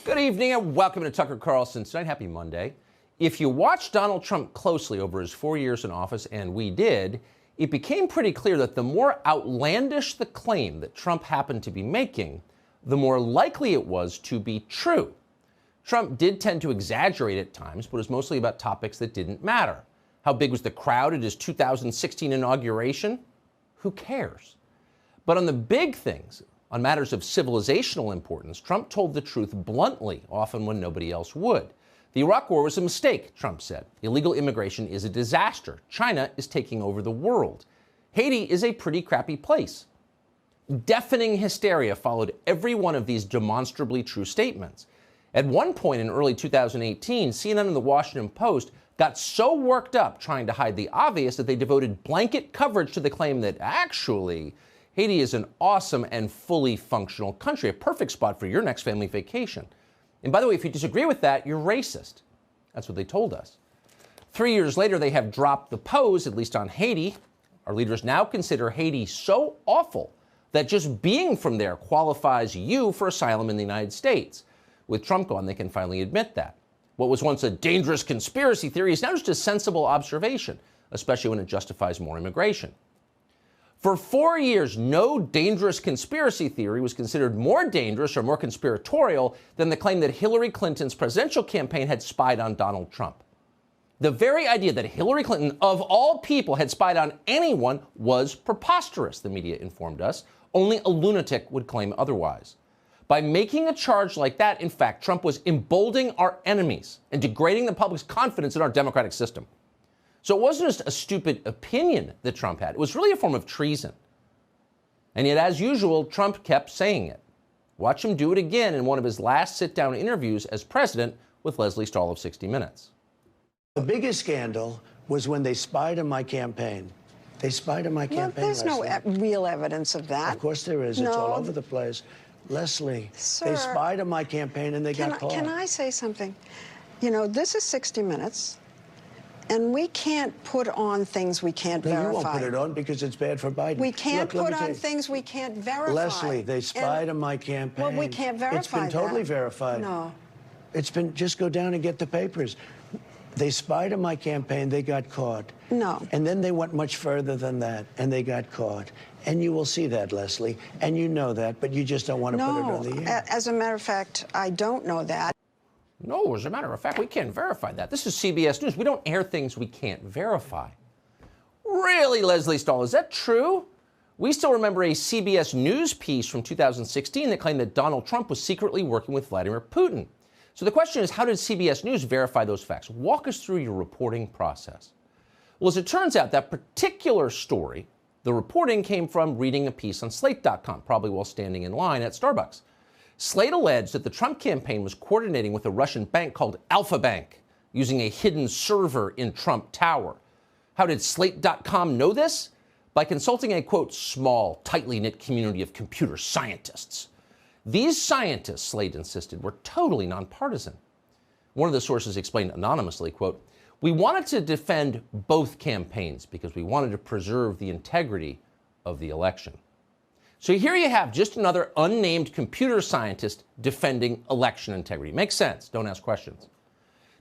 Good evening and welcome to Tucker Carlson Tonight. Happy Monday. If you watched Donald Trump closely over his 4 years in office, and we did, it became pretty clear that the more outlandish the claim that Trump happened to be making, the more likely it was to be true. Trump did tend to exaggerate at times, but it was mostly about topics that didn't matter. How big was the crowd at his 2016 inauguration? Who cares? But on the big things, on matters of civilizational importance, Trump told the truth bluntly, often when nobody else would. The Iraq War was a mistake, Trump said. Illegal immigration is a disaster. China is taking over the world. Haiti is a pretty crappy place. Deafening hysteria followed every one of these demonstrably true statements. At one point in early 2018, CNN and the Washington Post got so worked up trying to hide the obvious that they devoted blanket coverage to the claim that actually Haiti is an awesome and fully functional country, a perfect spot for your next family vacation. And by the way, if you disagree with that, you're racist. That's what they told us. 3 years later, they have dropped the pose, at least on Haiti. Our leaders now consider Haiti so awful that just being from there qualifies you for asylum in the United States. With Trump gone, they can finally admit that. What was once a dangerous conspiracy theory is now just a sensible observation, especially when it justifies more immigration. For 4 years, no dangerous conspiracy theory was considered more dangerous or more conspiratorial than the claim that Hillary Clinton's presidential campaign had spied on Donald Trump. The very idea that Hillary Clinton, of all people, had spied on anyone was preposterous, the media informed us. Only a lunatic would claim otherwise. By making a charge like that, in fact, Trump was emboldening our enemies and degrading the public's confidence in our democratic system. So it wasn't just a stupid opinion that Trump had. It was really a form of treason. And yet, as usual, Trump kept saying it. Watch him do it again in one of his last sit-down interviews as president with Leslie Stahl of 60 Minutes. The biggest scandal was when they spied on my campaign. They spied on my campaign. There's no real evidence of that. Of course there is. No. It's all over the place. Leslie, Sir, they spied on my campaign and they got caught. Can I say something? You know, this is 60 Minutes. And we can't put on things we can't verify. You won't put it on because it's bad for Biden. We can't put on things we can't verify. Leslie, they spied on my campaign. Well, we can't verify that. It's been totally verified. No. It's been, just go down and get the papers. They spied on my campaign, they got caught. No. And then they went much further than that, and they got caught. And you will see that, Leslie, and you know that, but you just don't want to put it on the air. As a matter of fact, I don't know that. No, as a matter of fact, we can't verify that. This is CBS News. We don't air things we can't verify. Really, Leslie Stahl, is that true? We still remember a CBS News piece from 2016 that claimed that Donald Trump was secretly working with Vladimir Putin. So the question is, how did CBS News verify those facts? Walk us through your reporting process. Well, as it turns out, that particular story, the reporting came from reading a piece on Slate.com, probably while standing in line at Starbucks. Slate alleged that the Trump campaign was coordinating with a Russian bank called Alpha Bank, using a hidden server in Trump Tower. How did Slate.com know this? By consulting a, quote, small, tightly knit community of computer scientists. These scientists, Slate insisted, were totally nonpartisan. One of the sources explained anonymously, quote, we wanted to defend both campaigns because we wanted to preserve the integrity of the election. So here you have just another unnamed computer scientist defending election integrity. Makes sense. Don't ask questions.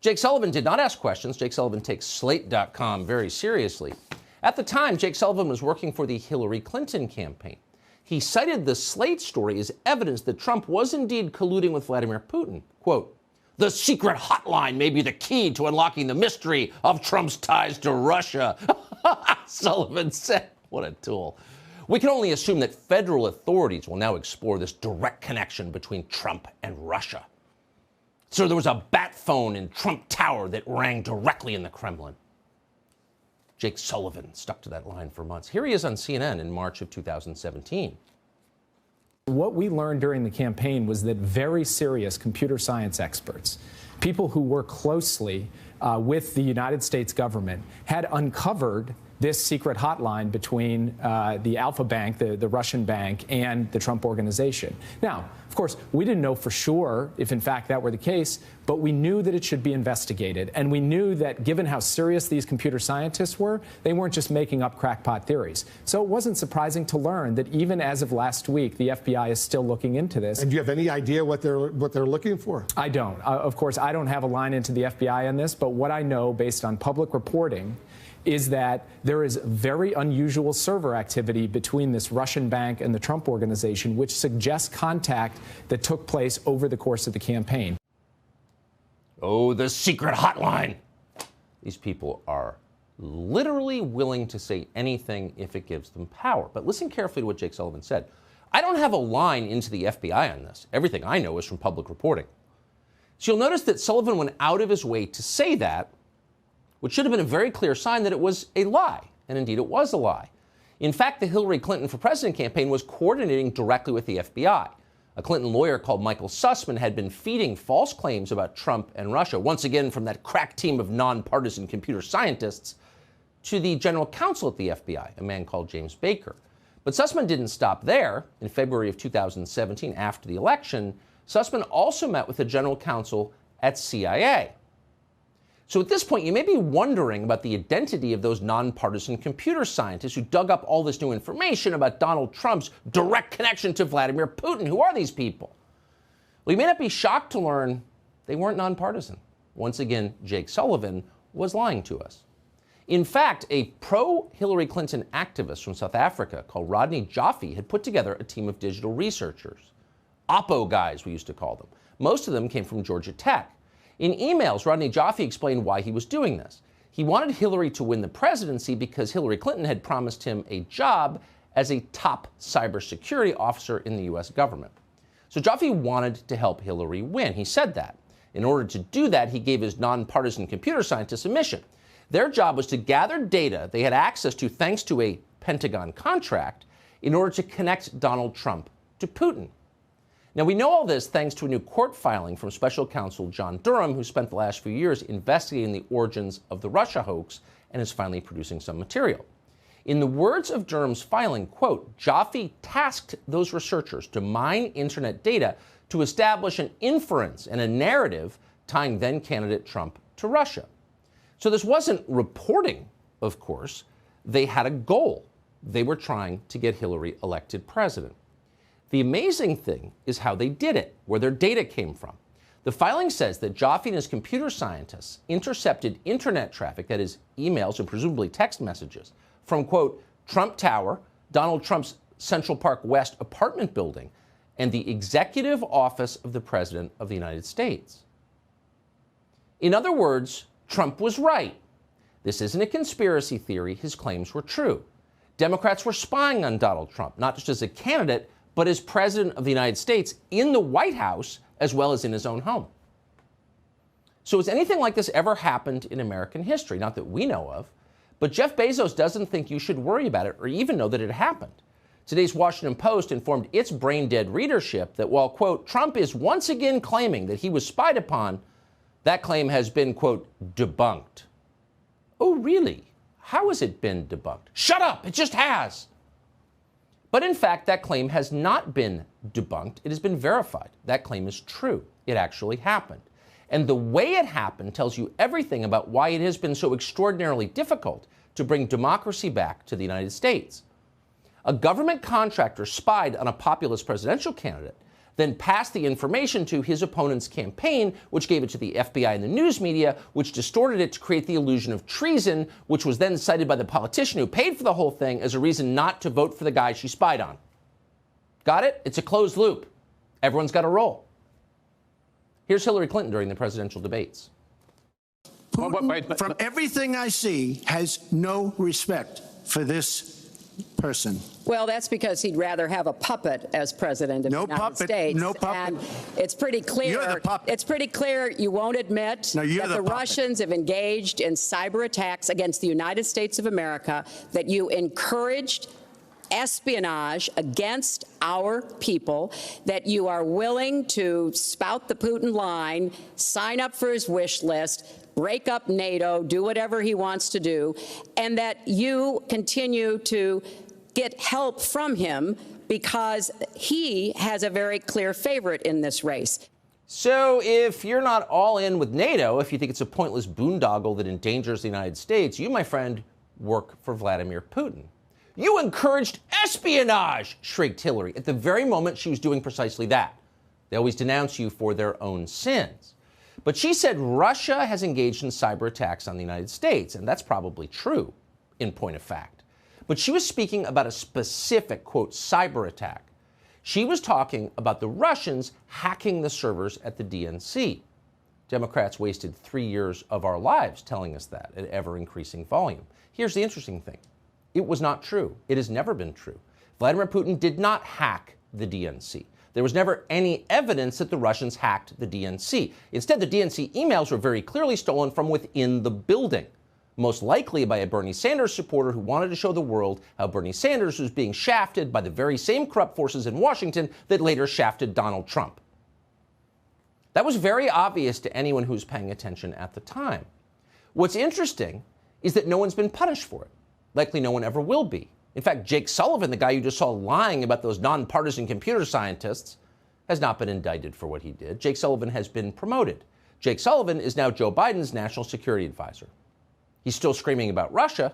Jake Sullivan did not ask questions. Jake Sullivan takes Slate.com very seriously. At the time, Jake Sullivan was working for the Hillary Clinton campaign. He cited the Slate story as evidence that Trump was indeed colluding with Vladimir Putin. Quote, the secret hotline may be the key to unlocking the mystery of Trump's ties to Russia. Sullivan said, what a tool. We can only assume that federal authorities will now explore this direct connection between Trump and Russia. So there was a bat phone in Trump Tower that rang directly in the Kremlin. Jake Sullivan stuck to that line for months. Here he is on CNN in March of 2017. What we learned during the campaign was that very serious computer science experts, people who work closely with the United States government, had uncovered this secret hotline between the Alpha Bank, the Russian bank, and the Trump organization. Now, of course, we didn't know for sure if, in fact, that were the case, but we knew that it should be investigated. And we knew that given how serious these computer scientists were, they weren't just making up crackpot theories. So it wasn't surprising to learn that even as of last week, the FBI is still looking into this. And do you have any idea what they're looking for? I don't. Of course, I don't have a line into the FBI on this, but what I know based on public reporting is that there is very unusual server activity between this Russian bank and the Trump organization, which suggests contact that took place over the course of the campaign. Oh, the secret hotline. These people are literally willing to say anything if it gives them power. But listen carefully to what Jake Sullivan said. I don't have a line into the FBI on this. Everything I know is from public reporting. So you'll notice that Sullivan went out of his way to say that, which should have been a very clear sign that it was a lie. And indeed, it was a lie. In fact, the Hillary Clinton for President campaign was coordinating directly with the FBI. A Clinton lawyer called Michael Sussman had been feeding false claims about Trump and Russia, once again from that crack team of nonpartisan computer scientists, to the general counsel at the FBI, a man called James Baker. But Sussman didn't stop there. In February of 2017, after the election, Sussman also met with the general counsel at CIA. So at this point, you may be wondering about the identity of those nonpartisan computer scientists who dug up all this new information about Donald Trump's direct connection to Vladimir Putin. Who are these people? Well, you may not be shocked to learn they weren't nonpartisan. Once again, Jake Sullivan was lying to us. In fact, a pro-Hillary Clinton activist from South Africa called Rodney Joffe had put together a team of digital researchers. Oppo guys, we used to call them. Most of them came from Georgia Tech. In emails, Rodney Joffe explained why he was doing this. He wanted Hillary to win the presidency because Hillary Clinton had promised him a job as a top cybersecurity officer in the U.S. government. So Joffe wanted to help Hillary win. He said that. In order to do that, he gave his nonpartisan computer scientists a mission. Their job was to gather data they had access to thanks to a Pentagon contract in order to connect Donald Trump to Putin. Now, we know all this thanks to a new court filing from special counsel John Durham, who spent the last few years investigating the origins of the Russia hoax and is finally producing some material. In the words of Durham's filing, quote, Joffe tasked those researchers to mine internet data to establish an inference and a narrative tying then-candidate Trump to Russia. So this wasn't reporting, of course. They had a goal. They were trying to get Hillary elected president. The amazing thing is how they did it, where their data came from. The filing says that Joffe and his computer scientists intercepted internet traffic, that is, emails and presumably text messages, from, quote, Trump Tower, Donald Trump's Central Park West apartment building, and the executive office of the President of the United States. In other words, Trump was right. This isn't a conspiracy theory. His claims were true. Democrats were spying on Donald Trump, not just as a candidate, but as President of the United States in the White House as well as in his own home. So has anything like this ever happened in American history? Not that we know of, but Jeff Bezos doesn't think you should worry about it or even know that it happened. Today's Washington Post informed its brain-dead readership that while, quote, Trump is once again claiming that he was spied upon, that claim has been, quote, debunked. Oh, really? How has it been debunked? Shut up! It just has! But in fact, that claim has not been debunked. It has been verified. That claim is true. It actually happened. And the way it happened tells you everything about why it has been so extraordinarily difficult to bring democracy back to the United States. A government contractor spied on a populist presidential candidate, then passed the information to his opponent's campaign, which gave it to the FBI and the news media, which distorted it to create the illusion of treason, which was then cited by the politician who paid for the whole thing as a reason not to vote for the guy she spied on. Got it? It's a closed loop. Everyone's got a role. Here's Hillary Clinton during the presidential debates. Putin, from everything I see, has no respect for this person. Well, that's because he'd rather have a puppet as president of the United States. No puppet. And it's pretty clear. You're the puppet. It's pretty clear you won't admit that the Russians have engaged in cyber attacks against the United States of America, that you encouraged espionage against our people, that you are willing to spout the Putin line, sign up for his wish list, break up NATO, do whatever he wants to do, and that you continue to get help from him because he has a very clear favorite in this race. So if you're not all in with NATO, if you think it's a pointless boondoggle that endangers the United States, you, my friend, work for Vladimir Putin. You encouraged espionage, shrieked Hillary, at the very moment she was doing precisely that. They always denounce you for their own sins. But she said Russia has engaged in cyber attacks on the United States, and that's probably true, in point of fact. But she was speaking about a specific, quote, cyber attack. She was talking about the Russians hacking the servers at the DNC. Democrats wasted 3 years of our lives telling us that at ever-increasing volume. Here's the interesting thing. It was not true. It has never been true. Vladimir Putin did not hack the DNC. There was never any evidence that the Russians hacked the DNC. Instead, the DNC emails were very clearly stolen from within the building, most likely by a Bernie Sanders supporter who wanted to show the world how Bernie Sanders was being shafted by the very same corrupt forces in Washington that later shafted Donald Trump. That was very obvious to anyone who was paying attention at the time. What's interesting is that no one's been punished for it. Likely no one ever will be. In fact, Jake Sullivan, the guy you just saw lying about those nonpartisan computer scientists, has not been indicted for what he did. Jake Sullivan has been promoted. Jake Sullivan is now Joe Biden's national security advisor. He's still screaming about Russia,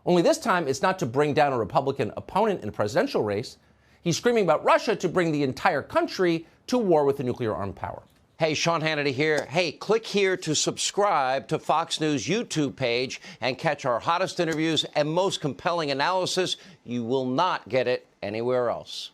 only this time it's not to bring down a Republican opponent in a presidential race. He's screaming about Russia to bring the entire country to war with a nuclear-armed power. Hey, Sean Hannity here. Hey, click here to subscribe to Fox News YouTube page and catch our hottest interviews and most compelling analysis. You will not get it anywhere else.